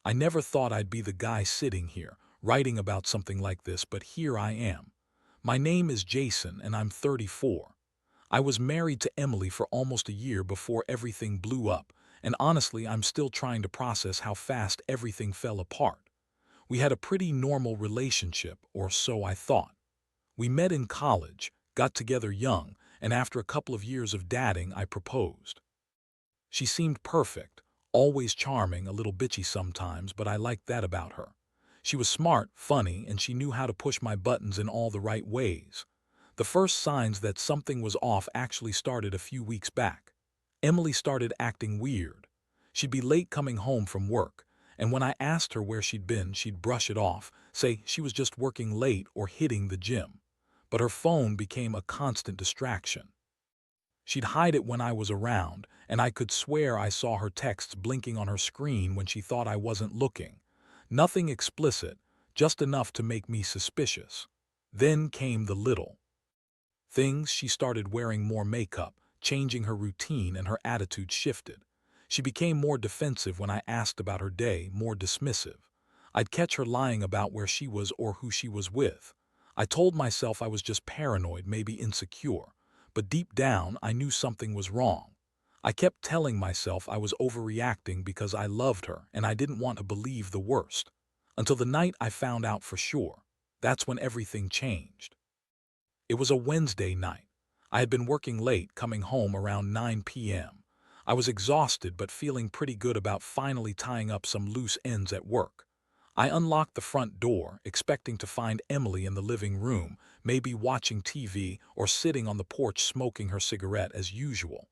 I never thought I'd be the guy sitting here, writing about something like this, but here I am. My name is Jason, and I'm 34. I was married to Emily for almost a year before everything blew up, and honestly, I'm still trying to process how fast everything fell apart. We had a pretty normal relationship, or so I thought. We met in college, got together young, and after a couple of years of dating, I proposed. She seemed perfect, always charming, a little bitchy sometimes, but I liked that about her. She was smart, funny, and she knew how to push my buttons in all the right ways. The first signs that something was off actually started a few weeks back. Emily started acting weird. She'd be late coming home from work, and when I asked her where she'd been, she'd brush it off, say she was just working late or hitting the gym. But her phone became a constant distraction. She'd hide it when I was around, and I could swear I saw her texts blinking on her screen when she thought I wasn't looking. Nothing explicit, just enough to make me suspicious. Then came the little things. She started wearing more makeup, changing her routine, and her attitude shifted. She became more defensive when I asked about her day, more dismissive. I'd catch her lying about where she was or who she was with. I told myself I was just paranoid, maybe insecure. But deep down, I knew something was wrong. I kept telling myself I was overreacting because I loved her and I didn't want to believe the worst. Until the night I found out for sure. That's when everything changed. It was a Wednesday night. I had been working late, coming home around 9 p.m. I was exhausted but feeling pretty good about finally tying up some loose ends at work. I unlocked the front door, expecting to find Emily in the living room, maybe watching TV or sitting on the porch smoking her cigarette as usual.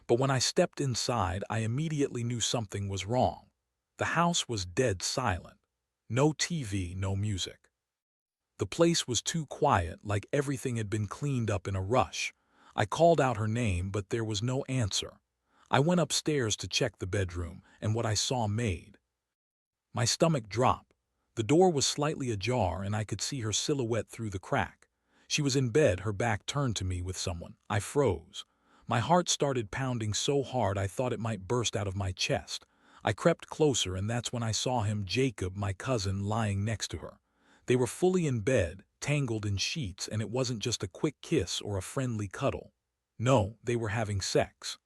But when I stepped inside, I immediately knew something was wrong. The house was dead silent. No TV, no music. The place was too quiet, like everything had been cleaned up in a rush. I called out her name, but there was no answer. I went upstairs to check the bedroom, and what I saw made my stomach drop. The door was slightly ajar, and I could see her silhouette through the crack. She was in bed, her back turned to me with someone. I froze. My heart started pounding so hard I thought it might burst out of my chest. I crept closer, and that's when I saw him, Jacob, my cousin, lying next to her. They were fully in bed, tangled in sheets, and it wasn't just a quick kiss or a friendly cuddle. No, they were having sex.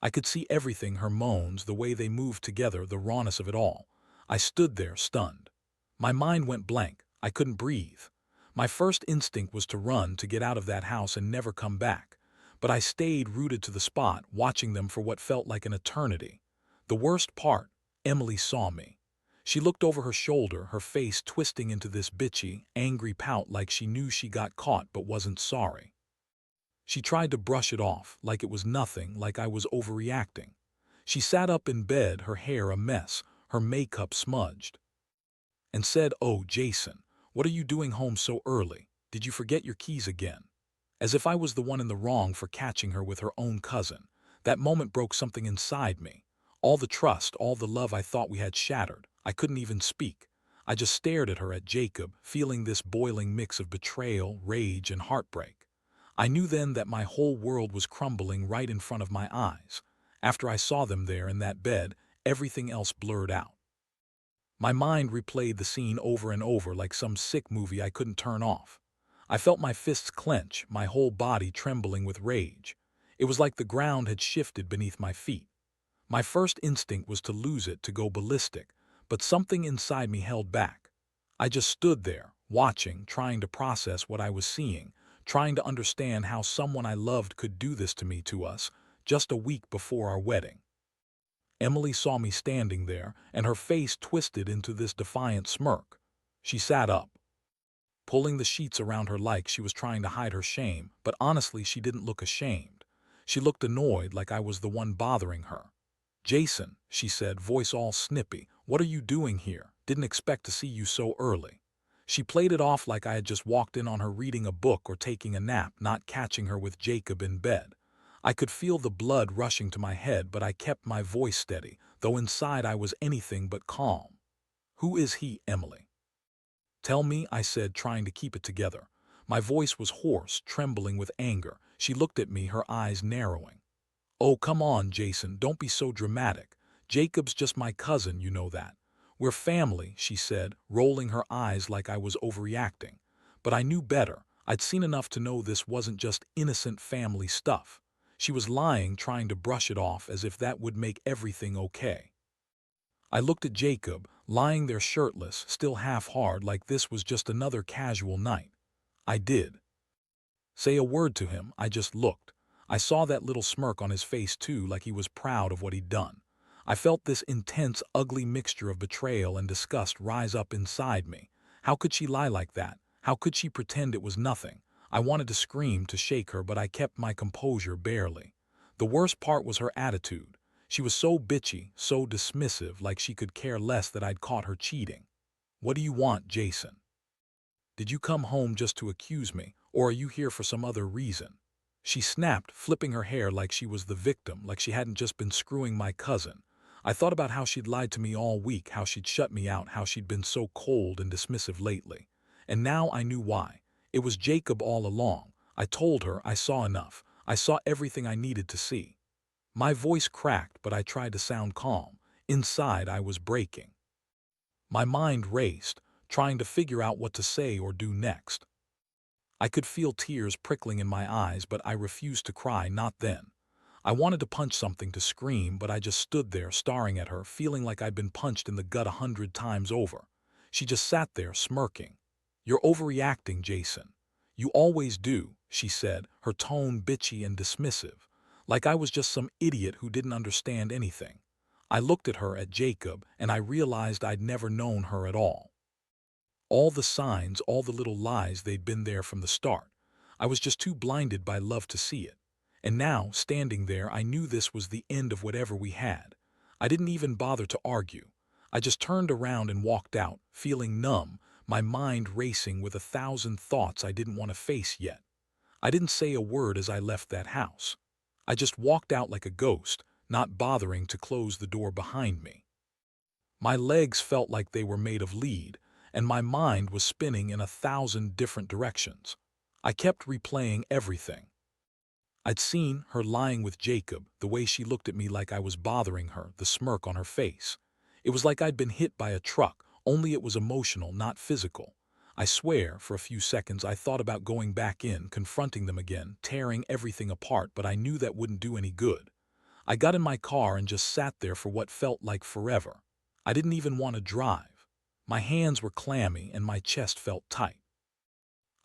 I could see everything, her moans, the way they moved together, the rawness of it all. I stood there, stunned. My mind went blank. I couldn't breathe. My first instinct was to run, to get out of that house and never come back. But I stayed rooted to the spot, watching them for what felt like an eternity. The worst part, Emily saw me. She looked over her shoulder, her face twisting into this bitchy, angry pout, like she knew she got caught but wasn't sorry. She tried to brush it off, like it was nothing, like I was overreacting. She sat up in bed, her hair a mess, her makeup smudged, and said, "Oh, Jason, what are you doing home so early? Did you forget your keys again?" As if I was the one in the wrong for catching her with her own cousin. That moment broke something inside me. All the trust, all the love I thought we had shattered. I couldn't even speak. I just stared at her, at Jacob, feeling this boiling mix of betrayal, rage, and heartbreak. I knew then that my whole world was crumbling right in front of my eyes. After I saw them there in that bed, everything else blurred out. My mind replayed the scene over and over like some sick movie I couldn't turn off. I felt my fists clench, my whole body trembling with rage. It was like the ground had shifted beneath my feet. My first instinct was to lose it, to go ballistic, but something inside me held back. I just stood there, watching, trying to process what I was seeing, trying to understand how someone I loved could do this to me, to us, just a week before our wedding. Emily saw me standing there, and her face twisted into this defiant smirk. She sat up, pulling the sheets around her like she was trying to hide her shame, but honestly, she didn't look ashamed. She looked annoyed, like I was the one bothering her. "Jason," she said, voice all snippy, "what are you doing here? Didn't expect to see you so early." She played it off like I had just walked in on her reading a book or taking a nap, not catching her with Jacob in bed. I could feel the blood rushing to my head, but I kept my voice steady, though inside I was anything but calm. "Who is he, Emily? Tell me," I said, trying to keep it together. My voice was hoarse, trembling with anger. She looked at me, her eyes narrowing. "Oh, come on, Jason, don't be so dramatic. Jacob's just my cousin, you know that. "We're family," she said, rolling her eyes like I was overreacting. But I knew better. I'd seen enough to know this wasn't just innocent family stuff. She was lying, trying to brush it off as if that would make everything okay. I looked at Jacob, lying there shirtless, still half-hard, like this was just another casual night. I did say a word to him. I just looked. I saw that little smirk on his face too, like he was proud of what he'd done. I felt this intense, ugly mixture of betrayal and disgust rise up inside me. How could she lie like that? How could she pretend it was nothing? I wanted to scream, to shake her, but I kept my composure barely. The worst part was her attitude. She was so bitchy, so dismissive, like she could care less that I'd caught her cheating. "What do you want, Jason? Did you come home just to accuse me, or are you here for some other reason?" She snapped, flipping her hair like she was the victim, like she hadn't just been screwing my cousin. I thought about how she'd lied to me all week, how she'd shut me out, how she'd been so cold and dismissive lately. And now I knew why. It was Jacob all along. I told her I saw enough. I saw everything I needed to see. My voice cracked, but I tried to sound calm. Inside, I was breaking. My mind raced, trying to figure out what to say or do next. I could feel tears prickling in my eyes, but I refused to cry, not then. I wanted to punch something, to scream, but I just stood there staring at her, feeling like I'd been punched in the gut 100 times over. She just sat there, smirking. "You're overreacting, Jason. You always do," she said, her tone bitchy and dismissive, like I was just some idiot who didn't understand anything. I looked at her, at Jacob, and I realized I'd never known her at all. All the signs, all the little lies, they'd been there from the start. I was just too blinded by love to see it. And now, standing there, I knew this was the end of whatever we had. I didn't even bother to argue. I just turned around and walked out, feeling numb, my mind racing with 1,000 thoughts I didn't want to face yet. I didn't say a word as I left that house. I just walked out like a ghost, not bothering to close the door behind me. My legs felt like they were made of lead, and my mind was spinning in 1,000 different directions. I kept replaying everything. I'd seen her lying with Jacob, the way she looked at me like I was bothering her, the smirk on her face. It was like I'd been hit by a truck, only it was emotional, not physical. I swear, for a few seconds I thought about going back in, confronting them again, tearing everything apart, but I knew that wouldn't do any good. I got in my car and just sat there for what felt like forever. I didn't even want to drive. My hands were clammy and my chest felt tight.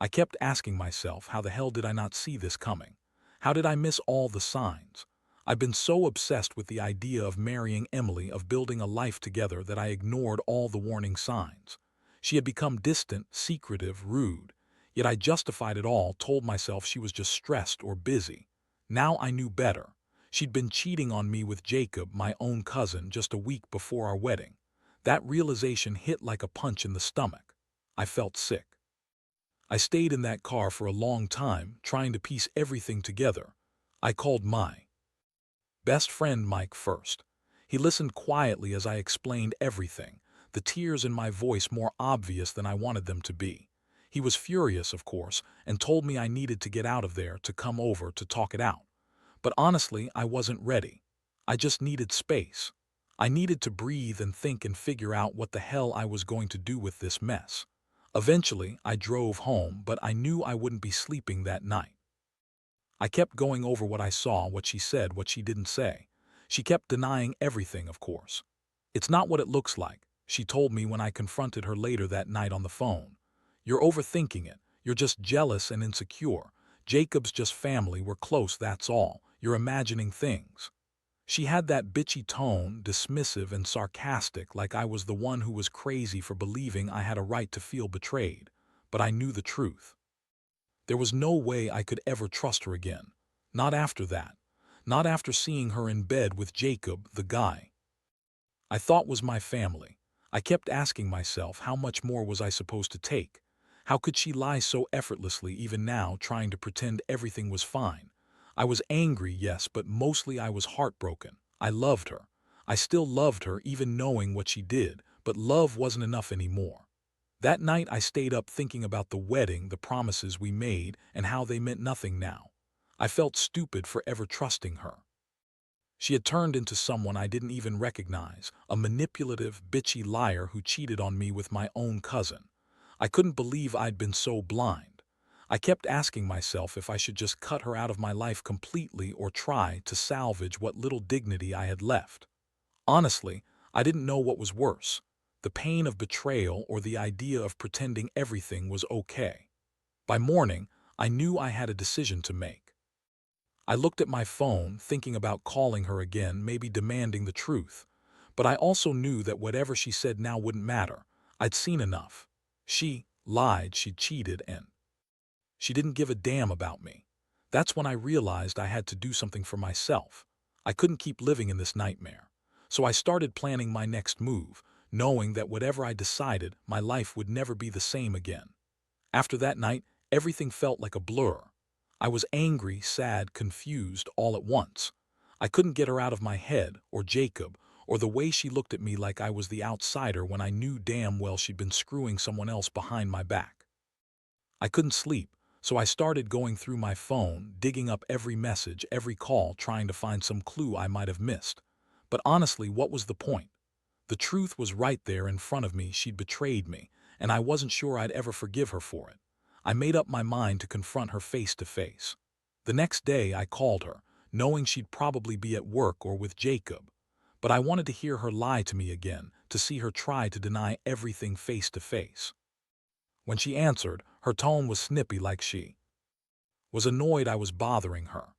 I kept asking myself, how the hell did I not see this coming? How did I miss all the signs? I've been so obsessed with the idea of marrying Emily, of building a life together, that I ignored all the warning signs. She had become distant, secretive, rude. Yet I justified it all, told myself she was just stressed or busy. Now I knew better. She'd been cheating on me with Jacob, my own cousin, just a week before our wedding. That realization hit like a punch in the stomach. I felt sick. I stayed in that car for a long time, trying to piece everything together. I called my best friend Mike first. He listened quietly as I explained everything, the tears in my voice more obvious than I wanted them to be. He was furious, of course, and told me I needed to get out of there, to come over, to talk it out. But honestly, I wasn't ready. I just needed space. I needed to breathe and think and figure out what the hell I was going to do with this mess. Eventually, I drove home, but I knew I wouldn't be sleeping that night. I kept going over what I saw, what she said, what she didn't say. She kept denying everything, of course. "It's not what it looks like," she told me when I confronted her later that night on the phone. "You're overthinking it. You're just jealous and insecure. Jacob's just family, we're close, that's all. You're imagining things." She had that bitchy tone, dismissive and sarcastic, like I was the one who was crazy for believing I had a right to feel betrayed. But I knew the truth. There was no way I could ever trust her again. Not after that. Not after seeing her in bed with Jacob, the guy I thought was my family. I kept asking myself, how much more was I supposed to take? How could she lie so effortlessly, even now, trying to pretend everything was fine? I was angry, yes, but mostly I was heartbroken. I loved her. I still loved her, even knowing what she did, but love wasn't enough anymore. That night I stayed up thinking about the wedding, the promises we made, and how they meant nothing now. I felt stupid for ever trusting her. She had turned into someone I didn't even recognize, a manipulative, bitchy liar who cheated on me with my own cousin. I couldn't believe I'd been so blind. I kept asking myself if I should just cut her out of my life completely or try to salvage what little dignity I had left. Honestly, I didn't know what was worse, the pain of betrayal or the idea of pretending everything was okay. By morning, I knew I had a decision to make. I looked at my phone, thinking about calling her again, maybe demanding the truth. But I also knew that whatever she said now wouldn't matter. I'd seen enough. She lied, she cheated, and she didn't give a damn about me. That's when I realized I had to do something for myself. I couldn't keep living in this nightmare. So I started planning my next move, knowing that whatever I decided, my life would never be the same again. After that night, everything felt like a blur. I was angry, sad, confused, all at once. I couldn't get her out of my head, or Jacob, or the way she looked at me like I was the outsider when I knew damn well she'd been screwing someone else behind my back. I couldn't sleep, so I started going through my phone, digging up every message, every call, trying to find some clue I might have missed. But honestly, what was the point? The truth was right there in front of me. She'd betrayed me, and I wasn't sure I'd ever forgive her for it. I made up my mind to confront her face to face. The next day, I called her, knowing she'd probably be at work or with Jacob. But I wanted to hear her lie to me again, to see her try to deny everything face to face. When she answered, her tone was snippy, like she was annoyed I was bothering her.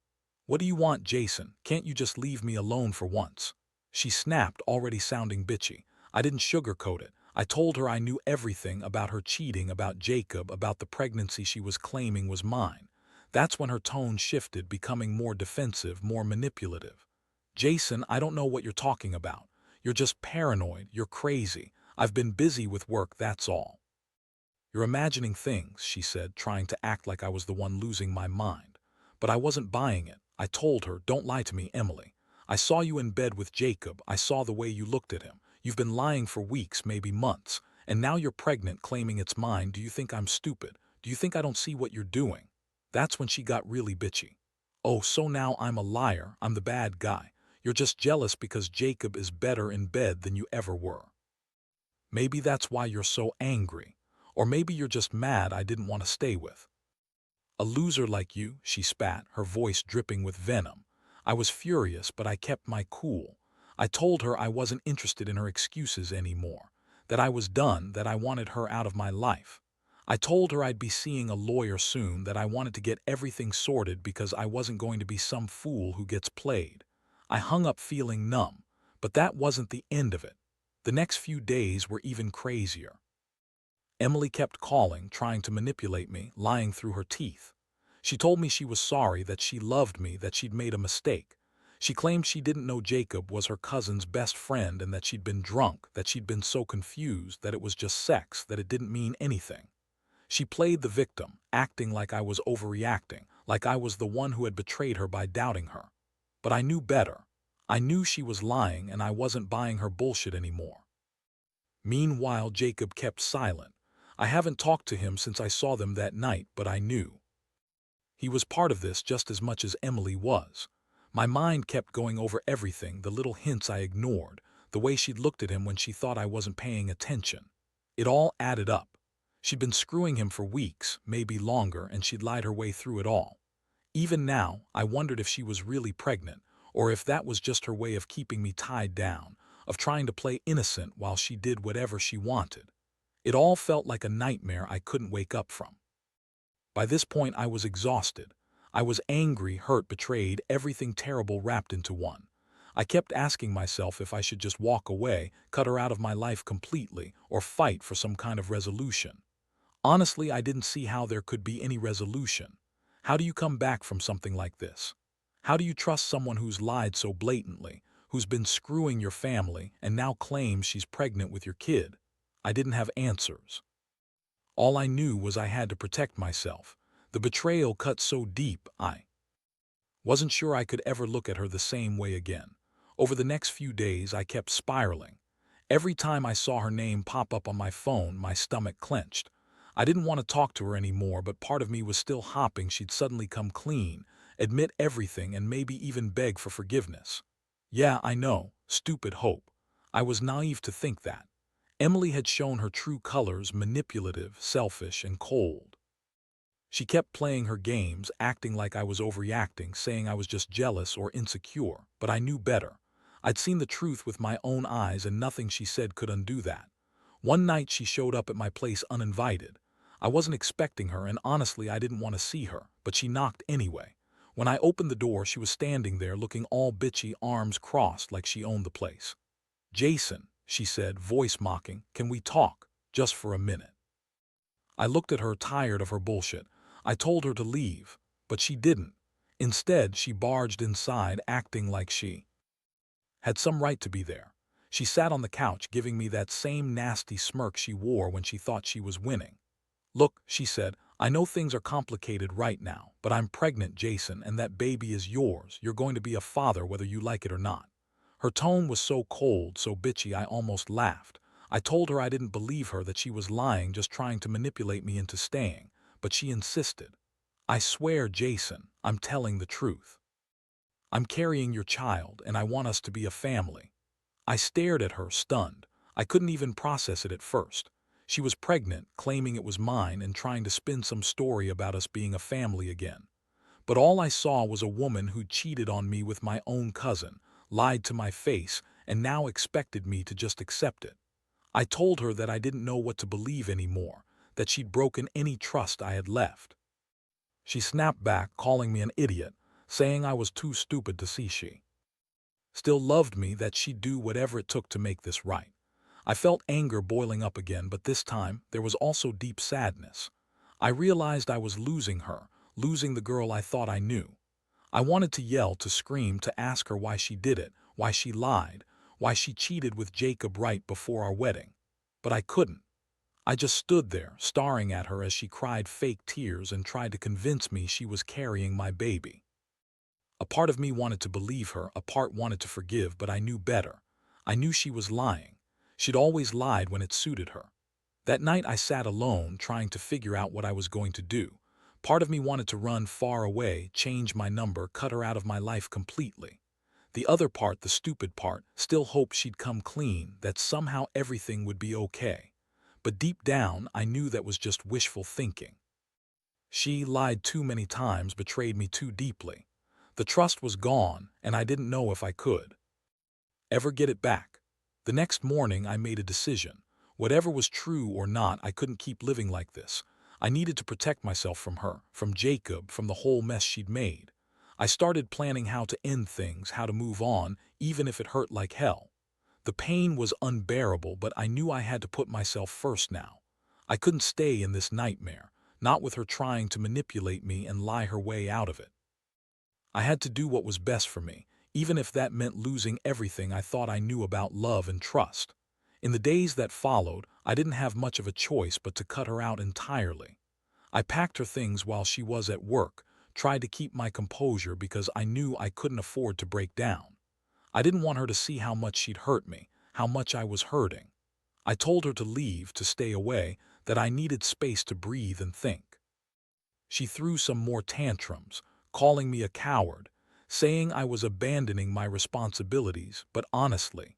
"What do you want, Jason? Can't you just leave me alone for once?" She snapped, already sounding bitchy. I didn't sugarcoat it. I told her I knew everything about her cheating, about Jacob, about the pregnancy she was claiming was mine. That's when her tone shifted, becoming more defensive, more manipulative. "Jason, I don't know what you're talking about. You're just paranoid, you're crazy. I've been busy with work, that's all." "You're imagining things," she said, trying to act like I was the one losing my mind. But I wasn't buying it. I told her, "Don't lie to me, Emily. I saw you in bed with Jacob. I saw the way you looked at him. You've been lying for weeks, maybe months. And now you're pregnant, claiming it's mine. Do you think I'm stupid? Do you think I don't see what you're doing?" That's when she got really bitchy. "Oh, so now I'm a liar. I'm the bad guy. You're just jealous because Jacob is better in bed than you ever were. Maybe that's why you're so angry. Or maybe you're just mad I didn't want to stay with a loser like you," she spat, her voice dripping with venom. I was furious, but I kept my cool. I told her I wasn't interested in her excuses anymore, that I was done, that I wanted her out of my life. I told her I'd be seeing a lawyer soon, that I wanted to get everything sorted because I wasn't going to be some fool who gets played. I hung up feeling numb, but that wasn't the end of it. The next few days were even crazier. Emily kept calling, trying to manipulate me, lying through her teeth. She told me she was sorry, that she loved me, that she'd made a mistake. She claimed she didn't know Jacob was her cousin's best friend and that she'd been drunk, that she'd been so confused, that it was just sex, that it didn't mean anything. She played the victim, acting like I was overreacting, like I was the one who had betrayed her by doubting her. But I knew better. I knew she was lying, and I wasn't buying her bullshit anymore. Meanwhile, Jacob kept silent. I haven't talked to him since I saw them that night, but I knew he was part of this just as much as Emily was. My mind kept going over everything, the little hints I ignored, the way she'd looked at him when she thought I wasn't paying attention. It all added up. She'd been screwing him for weeks, maybe longer, and she'd lied her way through it all. Even now, I wondered if she was really pregnant, or if that was just her way of keeping me tied down, of trying to play innocent while she did whatever she wanted. It all felt like a nightmare I couldn't wake up from. By this point, I was exhausted. I was angry, hurt, betrayed, everything terrible wrapped into one. I kept asking myself if I should just walk away, cut her out of my life completely, or fight for some kind of resolution. Honestly, I didn't see how there could be any resolution. How do you come back from something like this? How do you trust someone who's lied so blatantly, who's been screwing your family, and now claims she's pregnant with your kid? I didn't have answers. All I knew was I had to protect myself. The betrayal cut so deep, I wasn't sure I could ever look at her the same way again. Over the next few days, I kept spiraling. Every time I saw her name pop up on my phone, my stomach clenched. I didn't want to talk to her anymore, but part of me was still hoping she'd suddenly come clean, admit everything, and maybe even beg for forgiveness. Yeah, I know. Stupid hope. I was naive to think that. Emily had shown her true colors: manipulative, selfish, and cold. She kept playing her games, acting like I was overreacting, saying I was just jealous or insecure, but I knew better. I'd seen the truth with my own eyes, and nothing she said could undo that. One night she showed up at my place uninvited. I wasn't expecting her, and honestly I didn't want to see her, but she knocked anyway. When I opened the door, she was standing there looking all bitchy, arms crossed like she owned the place. "Jason," she said, voice mocking, "can we talk? Just for a minute." I looked at her, tired of her bullshit. I told her to leave, but she didn't. Instead, she barged inside, acting like she had some right to be there. She sat on the couch, giving me that same nasty smirk she wore when she thought she was winning. "Look," she said, "I know things are complicated right now, but I'm pregnant, Jason, and that baby is yours. You're going to be a father whether you like it or not." Her tone was so cold, so bitchy, I almost laughed. I told her I didn't believe her, that she was lying, just trying to manipulate me into staying, but she insisted. "I swear, Jason, I'm telling the truth. I'm carrying your child, and I want us to be a family." I stared at her, stunned. I couldn't even process it at first. She was pregnant, claiming it was mine, and trying to spin some story about us being a family again. But all I saw was a woman who'd cheated on me with my own cousin, lied to my face, and now expected me to just accept it. I told her that I didn't know what to believe anymore, that she'd broken any trust I had left. She snapped back, calling me an idiot, saying I was too stupid to see she still loved me, that she'd do whatever it took to make this right. I felt anger boiling up again, but this time there was also deep sadness. I realized I was losing her, losing the girl I thought I knew. I wanted to yell, to scream, to ask her why she did it, why she lied, why she cheated with Jacob right before our wedding. But I couldn't. I just stood there, staring at her as she cried fake tears and tried to convince me she was carrying my baby. A part of me wanted to believe her, a part wanted to forgive, but I knew better. I knew she was lying. She'd always lied when it suited her. That night I sat alone, trying to figure out what I was going to do. Part of me wanted to run far away, change my number, cut her out of my life completely. The other part, the stupid part, still hoped she'd come clean, that somehow everything would be okay. But deep down, I knew that was just wishful thinking. She lied too many times, betrayed me too deeply. The trust was gone, and I didn't know if I could ever get it back. The next morning I made a decision. Whatever was true or not, I couldn't keep living like this. I needed to protect myself from her, from Jacob, from the whole mess she'd made. I started planning how to end things, how to move on, even if it hurt like hell. The pain was unbearable, but I knew I had to put myself first now. I couldn't stay in this nightmare, not with her trying to manipulate me and lie her way out of it. I had to do what was best for me, even if that meant losing everything I thought I knew about love and trust. In the days that followed, I didn't have much of a choice but to cut her out entirely. I packed her things while she was at work, tried to keep my composure because I knew I couldn't afford to break down. I didn't want her to see how much she'd hurt me, how much I was hurting. I told her to leave, to stay away, that I needed space to breathe and think. She threw some more tantrums, calling me a coward, saying I was abandoning my responsibilities, but honestly,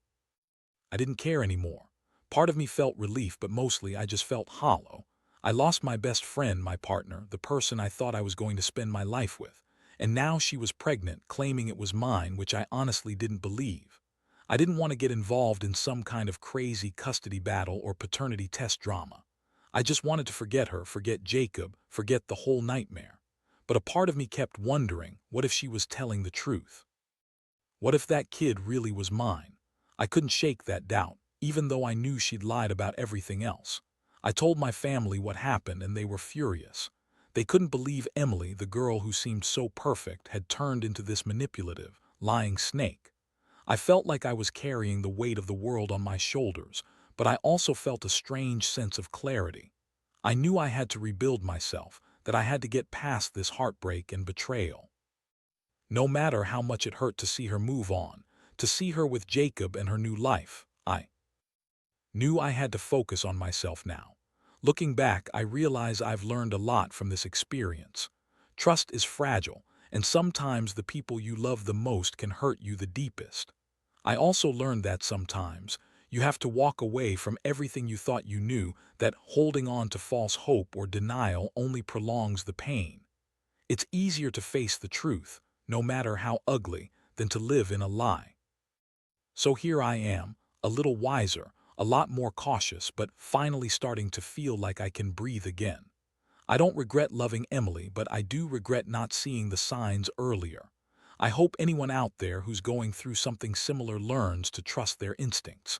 I didn't care anymore. Part of me felt relief, but mostly I just felt hollow. I lost my best friend, my partner, the person I thought I was going to spend my life with, and now she was pregnant, claiming it was mine, which I honestly didn't believe. I didn't want to get involved in some kind of crazy custody battle or paternity test drama. I just wanted to forget her, forget Jacob, forget the whole nightmare. But a part of me kept wondering, what if she was telling the truth? What if that kid really was mine? I couldn't shake that doubt, even though I knew she'd lied about everything else. I told my family what happened, and they were furious. They couldn't believe Emily, the girl who seemed so perfect, had turned into this manipulative, lying snake. I felt like I was carrying the weight of the world on my shoulders, but I also felt a strange sense of clarity. I knew I had to rebuild myself, that I had to get past this heartbreak and betrayal. No matter how much it hurt to see her move on, to see her with Jacob and her new life, I knew I had to focus on myself now. Looking back, I realize I've learned a lot from this experience. Trust is fragile, and sometimes the people you love the most can hurt you the deepest. I also learned that sometimes you have to walk away from everything you thought you knew, that holding on to false hope or denial only prolongs the pain. It's easier to face the truth, no matter how ugly, than to live in a lie. So here I am, a little wiser, a lot more cautious, but finally starting to feel like I can breathe again. I don't regret loving Emily, but I do regret not seeing the signs earlier. I hope anyone out there who's going through something similar learns to trust their instincts.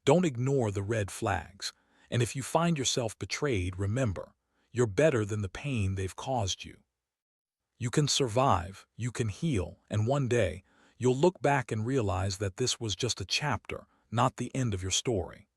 Don't ignore the red flags. And if you find yourself betrayed, remember, you're better than the pain they've caused you. You can survive, you can heal, and one day, you'll look back and realize that this was just a chapter, not the end of your story.